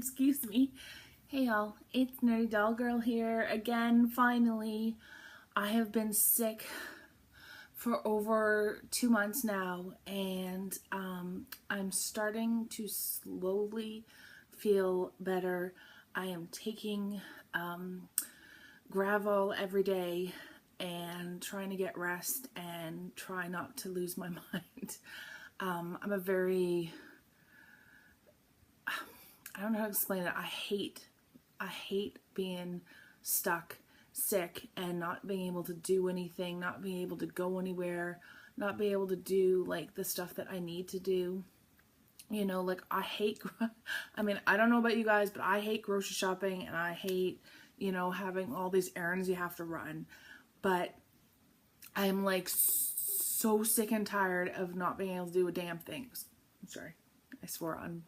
Excuse me. Hey y'all, it's Nerdydollgirl here again. Finally, I have been sick for over 2 months now, and I'm starting to slowly feel better. I am taking Gravol every day and trying to get rest and try not to lose my mind. I'm a very, I don't know how to explain it. I hate being stuck sick and not being able to do anything, not being able to go anywhere, not being able to do like the stuff that I need to do. You know, like I mean, I don't know about you guys, but I hate grocery shopping and I hate, you know, having all these errands you have to run. But I'm like so sick and tired of not being able to do a damn thing. I'm sorry, I swore on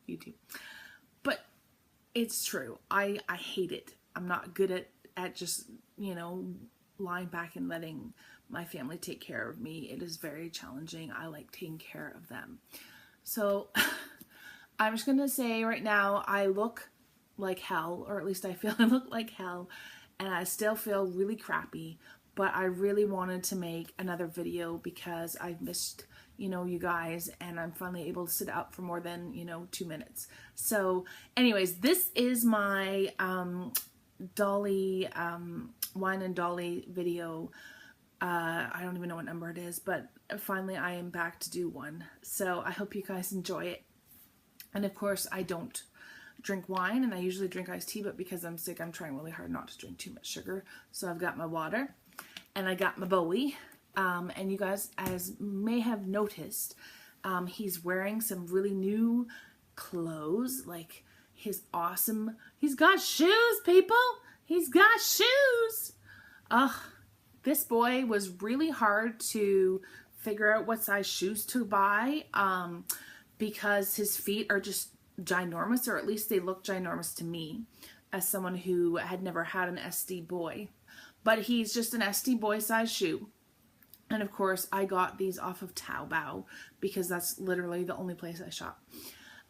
YouTube. But it's true. I hate it. I'm not good at just, you know, lying back and letting my family take care of me. It is very challenging. I like taking care of them. So I'm just going to say right now, I look like hell, or at least I feel I look like hell, and I still feel really crappy, but I really wanted to make another video because I've missed, you know, you guys, and I'm finally able to sit up for more than, you know, 2 minutes. So anyways, this is my Dolly, wine and Dolly video. I don't even know what number it is, but finally I am back to do one. So I hope you guys enjoy it. And of course I don't drink wine, and I usually drink iced tea, but because I'm sick, I'm trying really hard not to drink too much sugar. So I've got my water and I got my Bowie. And you guys, as may have noticed, he's wearing some really new clothes, like he's got shoes, people. He's got shoes. Ugh. This boy was really hard to figure out what size shoes to buy because his feet are just ginormous, or at least they look ginormous to me as someone who had never had an SD boy. But he's just an SD boy size shoe. And of course, I got these off of Taobao because that's literally the only place I shop.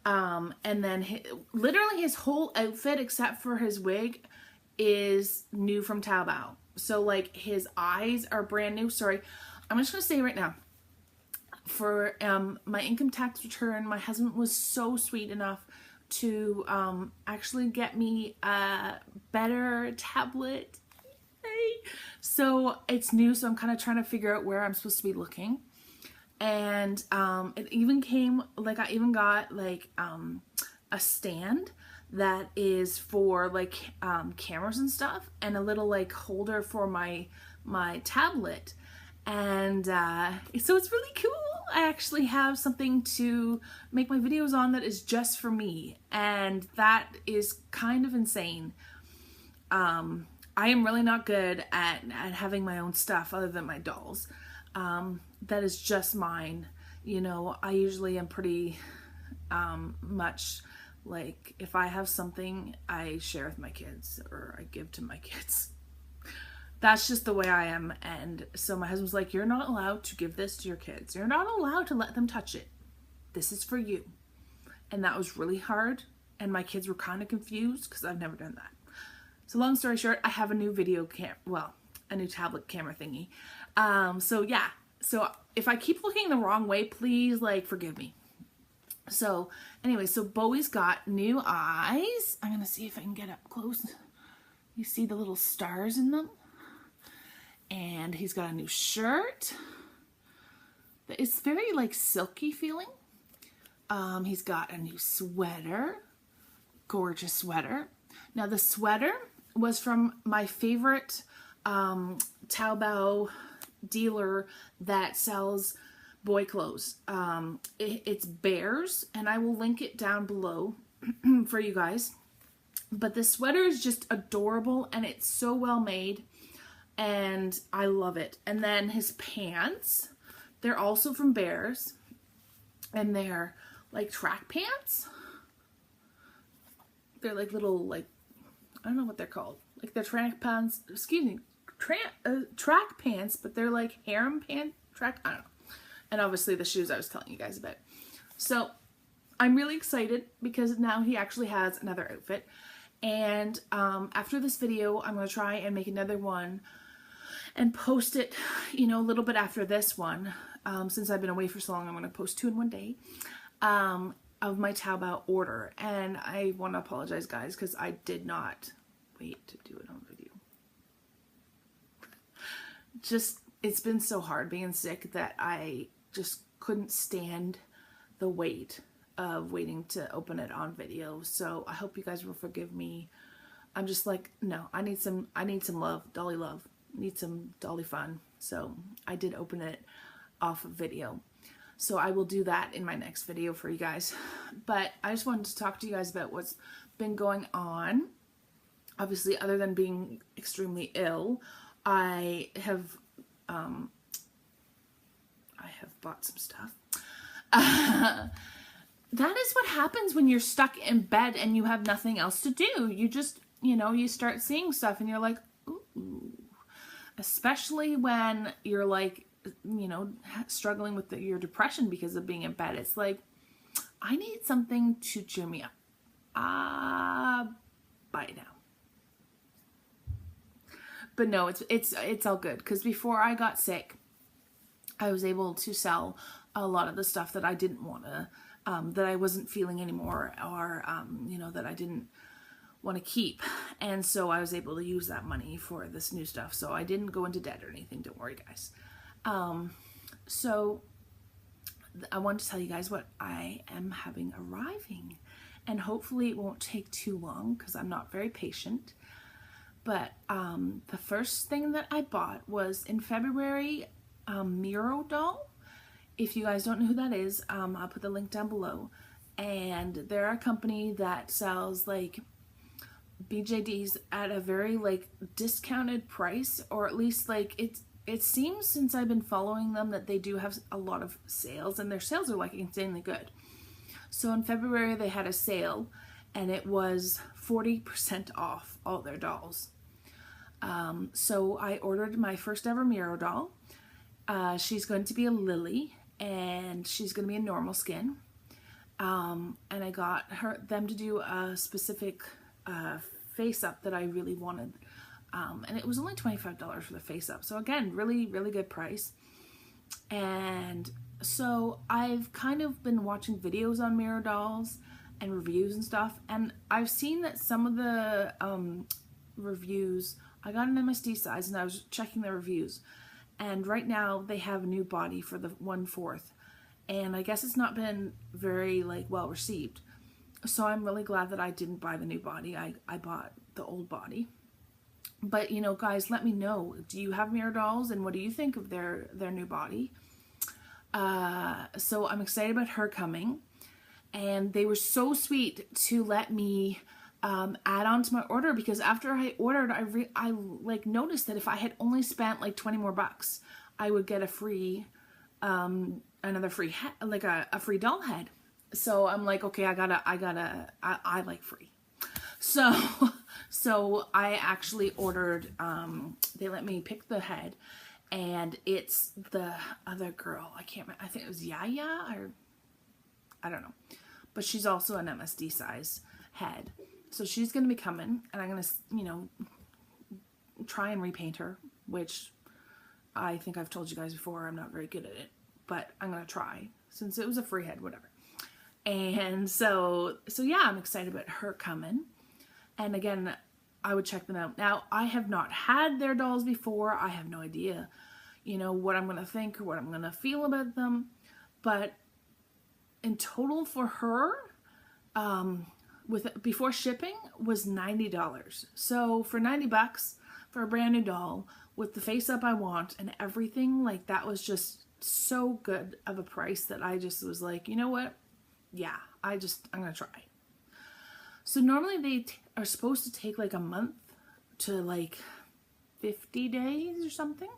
And then literally his whole outfit, except for his wig, is new from Taobao. So like his eyes are brand new. Sorry, I'm just gonna say right now, for my income tax return, my husband was so sweet enough to actually get me a better tablet. Yay. So it's new, so I'm kind of trying to figure out where I'm supposed to be looking. And it even came, like I even got like a stand that is for like cameras and stuff, and a little like holder for my tablet. And so it's really cool. I actually have something to make my videos on that is just for me, and that is kind of insane. I am really not good at having my own stuff other than my dolls. That is just mine. You know, I usually am pretty much like, if I have something, I share with my kids or I give to my kids. That's just the way I am. And so my husband's like, you're not allowed to give this to your kids. You're not allowed to let them touch it. This is for you. And that was really hard. And my kids were kind of confused because I've never done that. So long story short, I have a new a new tablet camera thingy. So yeah. So if I keep looking the wrong way, please like forgive me. So anyway, so Bowie's got new eyes. I'm gonna see if I can get up close. You see the little stars in them. And he's got a new shirt. It's very like silky feeling. He's got a new sweater. Gorgeous sweater. Now the sweater was from my favorite Taobao dealer that sells boy clothes. It's Bears, and I will link it down below for you guys. But the sweater is just adorable, and it's so well made, and I love it. And then his pants, they're also from Bears, and they're like track pants. They're like little, like, I don't know what they're called. Like they're track pants, track pants, but they're like harem pant track, I don't know. And obviously the shoes I was telling you guys about. So I'm really excited because now he actually has another outfit. And after this video, I'm going to try and make another one and post it, you know, a little bit after this one. Since I've been away for so long, I'm going to post 2 in one day of my Taobao order. And I want to apologize, guys, because I did not wait to do it on video. Just, it's been so hard being sick that I just couldn't stand the wait of waiting to open it on video. So I hope you guys will forgive me. I'm just like, no, I need some love, Dolly love, need some Dolly fun. So I did open it off of video. So I will do that in my next video for you guys. But I just wanted to talk to you guys about what's been going on. Obviously, other than being extremely ill, I have bought some stuff. That is what happens when you're stuck in bed and you have nothing else to do. You just, you know, you start seeing stuff and you're like, ooh. Especially when you're like, you know, struggling with your depression because of being in bed. It's like, I need something to cheer me up. Buy it now. But no, it's all good. Because before I got sick, I was able to sell a lot of the stuff that I didn't want to, that I wasn't feeling anymore, or, you know, that I didn't want to keep. And so I was able to use that money for this new stuff. So I didn't go into debt or anything. Don't worry, guys. So I want to tell you guys what I am having arriving. And hopefully it won't take too long because I'm not very patient. But the first thing that I bought was in February, Miro doll. If you guys don't know who that is, I'll put the link down below. And they're a company that sells like BJDs at a very like discounted price, or at least like it seems, since I've been following them, that they do have a lot of sales, and their sales are like insanely good. So in February they had a sale and it was 40% off all their dolls. So I ordered my first ever Miro doll. She's going to be a Lily, and she's going to be a normal skin. And I got them to do a specific face up that I really wanted. And it was only $25 for the face up. So again, really, really good price. And so I've kind of been watching videos on Miro dolls and reviews and stuff. And I've seen that some of the reviews, I got an MSD size and I was checking the reviews. And right now they have a new body for the 1/4. And I guess it's not been very like well received. So I'm really glad that I didn't buy the new body. I bought the old body. But you know, guys, let me know. Do you have Miro dolls, and what do you think of their new body? So I'm excited about her coming. And they were so sweet to let me add on to my order, because after I ordered, I like noticed that if I had only spent like 20 more bucks, I would get a free another free head, like a free doll head. So I'm like, okay, I like free. So I actually ordered, they let me pick the head, and it's the other girl. I can't remember. I think it was Yaya, or I don't know, but she's also an MSD size head. So she's going to be coming, and I'm going to, you know, try and repaint her, which I think I've told you guys before, I'm not very good at it, but I'm going to try, since it was a free head, whatever. And so yeah, I'm excited about her coming. And again, I would check them out. Now, I have not had their dolls before. I have no idea, you know, what I'm going to think or what I'm going to feel about them. But in total for her, before shipping, was $90. So for 90 bucks for a brand new doll with the face up I want and everything, like, that was just so good of a price that I just was like, you know what? Yeah, I'm going to try. So normally they are supposed to take like a month to like 50 days or something.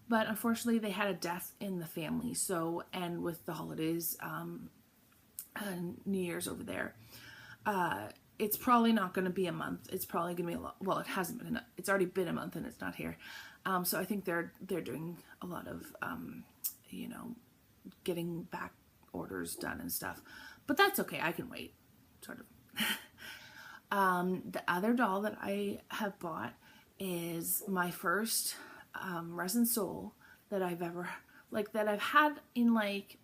But unfortunately they had a death in the family. So, and with the holidays, and New Year's over there, it's probably not going to be a month. It's probably going to be a lot. Well, it hasn't been. It's already been a month and it's not here. So I think they're doing a lot of, you know, getting back orders done and stuff. but that's okay. I can wait, sort of. The other doll that I have bought is my first resin soul that I've ever, like, that I've had in like,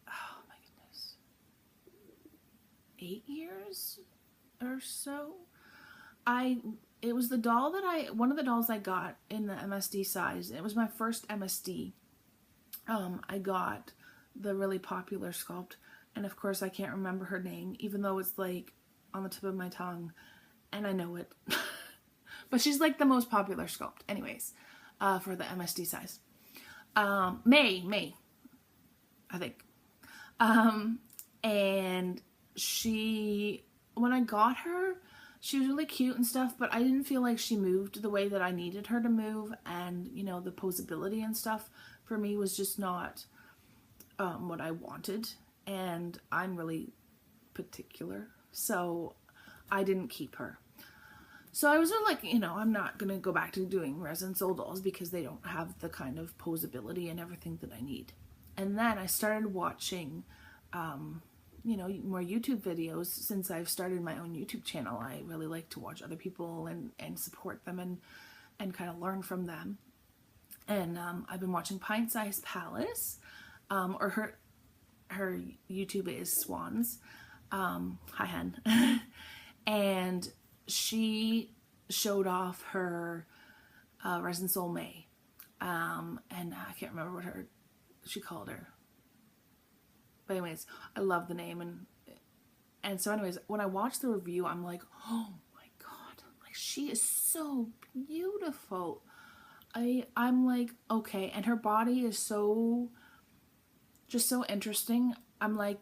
oh my goodness, 8 years or so. It was the doll that one of the dolls I got in the MSD size. It was my first MSD. I got the really popular sculpt, and of course I can't remember her name, even though it's like on the tip of my tongue, and I know it. But she's like the most popular sculpt, anyways, for the MSD size. May, I think. And when I got her, she was really cute and stuff, but I didn't feel like she moved the way that I needed her to move, and, you know, the posability and stuff for me was just not what I wanted, and I'm really particular, so I didn't keep her. So I was like, you know, I'm not going to go back to doing resin soul dolls because they don't have the kind of posability and everything that I need. And then I started watching you know, more YouTube videos. Since I've started my own YouTube channel, I really like to watch other people and support them and kind of learn from them. And I've been watching Pint Size Palace, or her YouTube is Swans. Hi, hen. And she showed off her resin soul May, and I can't remember what she called her. But anyways, I love the name, and so anyways, when I watched the review, I'm like, oh my god, like, she is so beautiful. I'm like, okay, and her body is just so interesting. I'm like,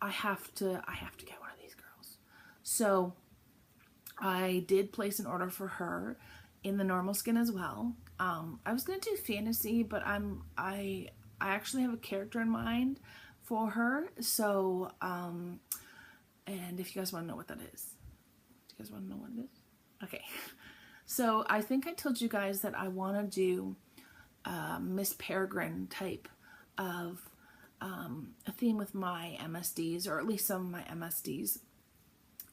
I have to get one of these girls. So I did place an order for her in the normal skin as well. I was gonna do fantasy, but I actually have a character in mind for her. So and if you guys want to know what that is, do you guys want to know what it is? Okay. So I think I told you guys that I want to do Miss Peregrine type of a theme with my MSDs, or at least some of my MSDs.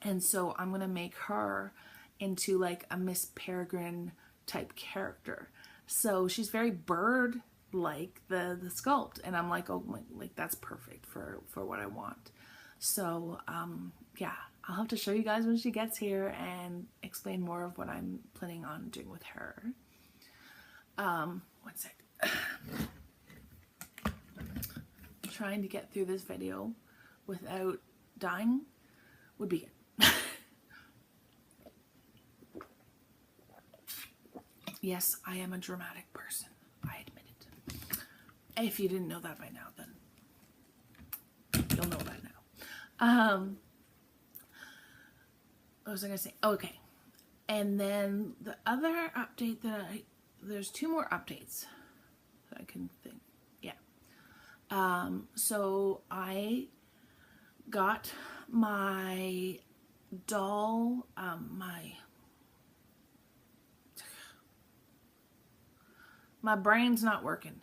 And so I'm going to make her into like a Miss Peregrine type character. So she's very bird like the sculpt, and I'm like, oh my, like, that's perfect for what I want. So yeah, I'll have to show you guys when she gets here and explain more of what I'm planning on doing with her. One sec. Trying to get through this video without dying would be good. Yes, I am a dramatic person. I admit it. If you didn't know that by now, then you'll know that now. What was I gonna say? Okay. And then the other update there's 2 more updates that I can think. Yeah. So I got my doll, my brain's not working.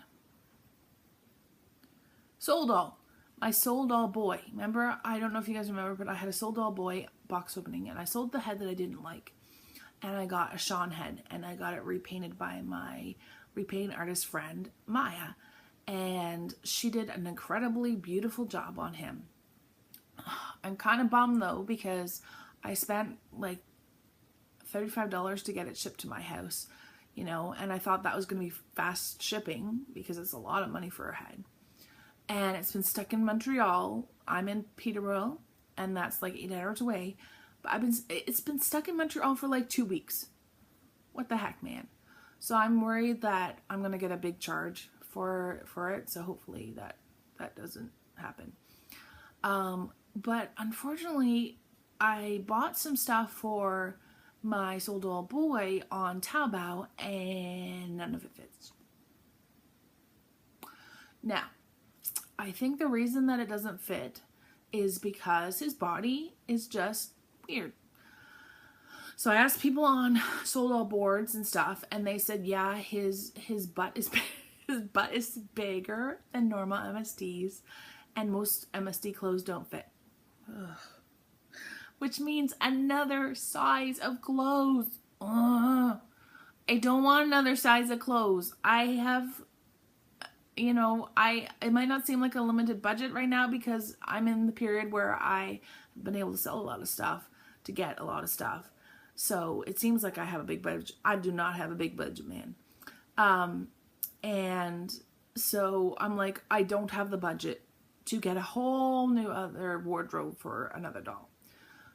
Soul doll. My soul doll boy. Remember, I don't know if you guys remember, but I had a soul doll boy box opening, and I sold the head that I didn't like. And I got a Sean head, and I got it repainted by my repaint artist friend, Maya. And she did an incredibly beautiful job on him. I'm kind of bummed though, because I spent like $35 to get it shipped to my house, you know, and I thought that was going to be fast shipping because it's a lot of money for a head. And it's been stuck in Montreal. I'm in Peterborough, and that's like 8 hours away. But it's been stuck in Montreal for like 2 weeks. What the heck, man? So I'm worried that I'm going to get a big charge for it. So hopefully that doesn't happen. But unfortunately, I bought some stuff for my soul doll boy on Taobao, and none of it fits. Now, I think the reason that it doesn't fit is because his body is just weird. So I asked people on soul doll boards and stuff, and they said, yeah, his butt is bigger than normal MSDs, and most MSD clothes don't fit. Ugh. Which means another size of clothes. Ugh. I don't want another size of clothes. I have, you know, it might not seem like a limited budget right now because I'm in the period where I have been able to sell a lot of stuff to get a lot of stuff. So it seems like I have a big budget. I do not have a big budget, man. And so I'm like, I don't have the budget to get a whole new other wardrobe for another doll.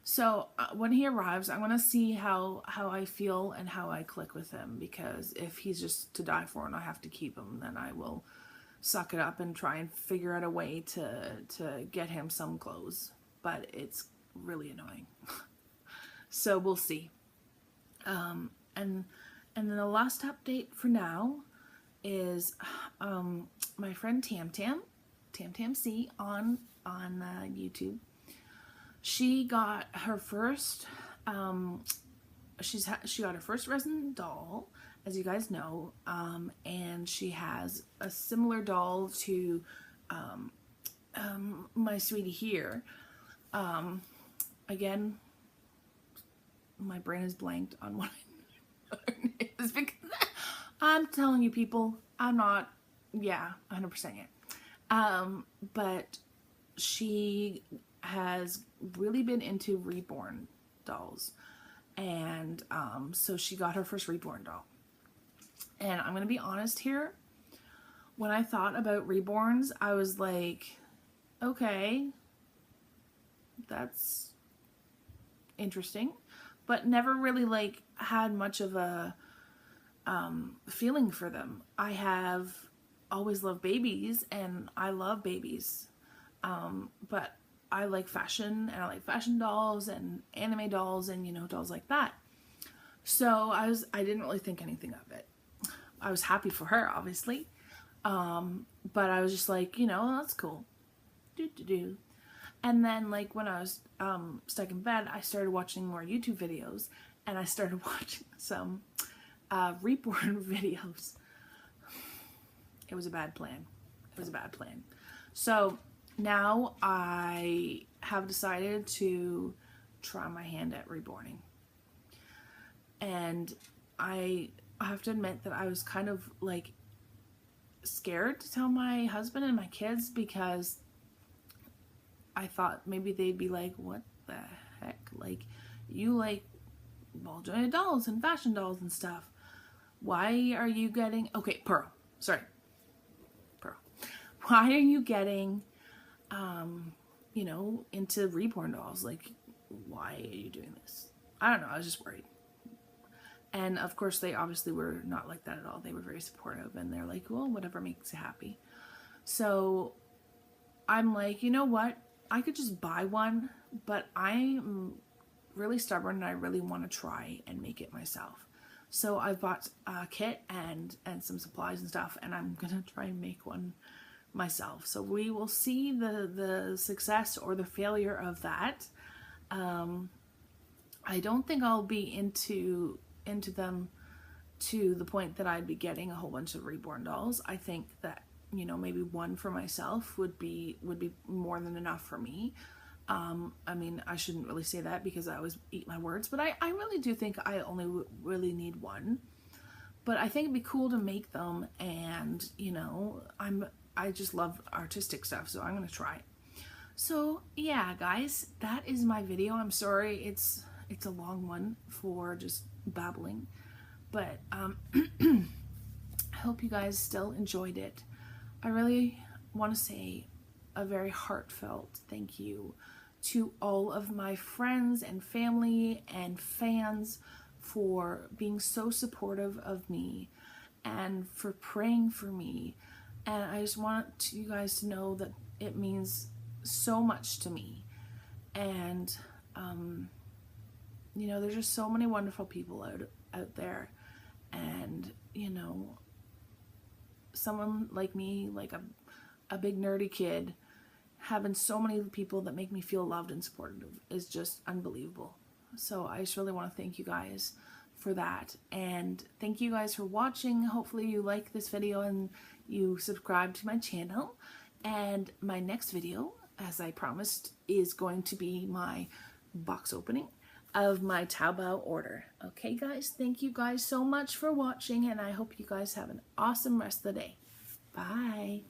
So when he arrives, I'm going to see how I feel and how I click with him, because if he's just to die for and I have to keep him, then I will suck it up and try and figure out a way to get him some clothes. But it's really annoying. So we'll see. And then the last update for now is my friend Tam C on YouTube. She got her first she got her first resin doll, as you guys know, and she has a similar doll to my sweetie here. Again, my brain is blanked on what her name is, because I'm telling you people, I'm not, 100% yet. But she has really been into reborn dolls, and so she got her first reborn doll. And I'm gonna be honest here, when I thought about reborns, I was like, okay, that's interesting, but never really like had much of a feeling for them. I have always loved babies, and I love babies, but I like fashion, and I like fashion dolls and anime dolls and, you know, dolls like that. So I didn't really think anything of it. I was happy for her, obviously, but I was just like, you know, that's cool. And then, like, when I was stuck in bed, I started watching more YouTube videos, and I started watching some reborn videos. It was a bad plan. It was a bad plan. So now I have decided to try my hand at reborning. And I have to admit that I was kind of like scared to tell my husband and my kids, because I thought maybe they'd be like, what the heck? Like, you like ball jointed dolls and fashion dolls and stuff. Why are you getting, okay, Pearl. Why are you getting, you know, into reborn dolls? Like, why are you doing this? I don't know. I was just worried. And of course, they obviously were not like that at all. They were very supportive, and they're like, well, whatever makes you happy. So I'm like, you know what? I could just buy one, but I'm really stubborn and I really want to try and make it myself. So I bought a kit and some supplies and stuff, and I'm going to try and make one myself. So we will see the success or the failure of that. I don't think I'll be into them to the point that I'd be getting a whole bunch of reborn dolls. I think that, you know, maybe one for myself would be more than enough for me. I mean, I shouldn't really say that because I always eat my words, but I really do think I only really need one. But I think it'd be cool to make them, and, you know, I just love artistic stuff, so I'm gonna try. So yeah, guys, that is my video. I'm sorry it's a long one for just babbling, but I hope you guys still enjoyed it. I really want to say a very heartfelt thank you to all of my friends and family and fans for being so supportive of me and for praying for me. And I just want you guys to know that it means so much to me. And you know, there's just so many wonderful people out there, and, you know, someone like me, like a big nerdy kid, having so many people that make me feel loved and supported is just unbelievable. So I just really want to thank you guys for that, and thank you guys for watching. Hopefully you like this video and you subscribe to my channel, and my next video as I promised, is going to be my box opening of my Taobao order. Okay, guys, thank you guys so much for watching, and I hope you guys have an awesome rest of the day. Bye.